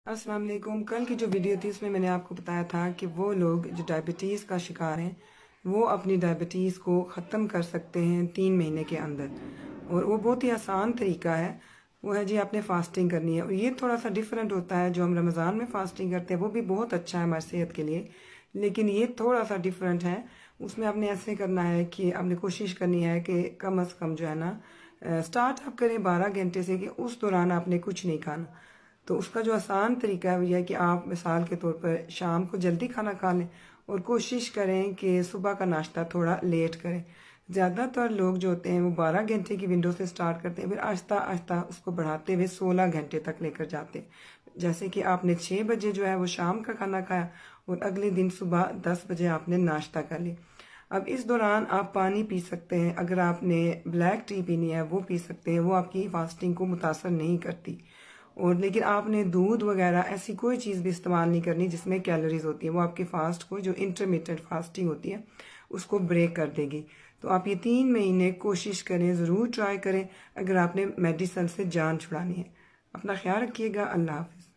अस्सलाम वालेकुम। कल की जो वीडियो थी उसमें मैंने आपको बताया था कि वो लोग जो डायबिटीज़ का शिकार हैं वो अपनी डायबिटीज़ को ख़त्म कर सकते हैं 3 महीने के अंदर। और वो बहुत ही आसान तरीका है। वो है जी, आपने फास्टिंग करनी है। और ये थोड़ा सा डिफरेंट होता है। जो हम रमज़ान में फास्टिंग करते हैं वो भी बहुत अच्छा है हमारी सेहत के लिए, लेकिन ये थोड़ा सा डिफरेंट है। उसमें आपने ऐसे करना है कि आपने कोशिश करनी है कि कम अज़ कम जो है ना, स्टार्ट आप करें 12 घंटे से, कि उस दौरान आपने कुछ नहीं खाना। तो उसका जो आसान तरीका है वो यह है कि आप मिसाल के तौर पर शाम को जल्दी खाना खा लें और कोशिश करें कि सुबह का नाश्ता थोड़ा लेट करें। ज़्यादातर लोग जो होते हैं वो 12 घंटे की विंडो से स्टार्ट करते हैं, फिर आहिस्ता आहिस्ता उसको बढ़ाते हुए 16 घंटे तक लेकर जाते हैं। जैसे कि आपने 6 बजे जो है वो शाम का खाना खाया और अगले दिन सुबह 10 बजे आपने नाश्ता कर लिया। अब इस दौरान आप पानी पी सकते हैं। अगर आपने ब्लैक टी पीनी है वो पी सकते हैं, वो आपकी फास्टिंग को मुतासर नहीं करती। और लेकिन आपने दूध वगैरह ऐसी कोई चीज़ भी इस्तेमाल नहीं करनी जिसमें कैलोरीज होती है। वो आपके फास्ट को, जो इंटरमीडिएट फास्टिंग होती है, उसको ब्रेक कर देगी। तो आप ये 3 महीने कोशिश करें, ज़रूर ट्राई करें अगर आपने मेडिसिन से जान छुड़ानी है। अपना ख्याल रखिएगा। अल्लाह हाफिज़।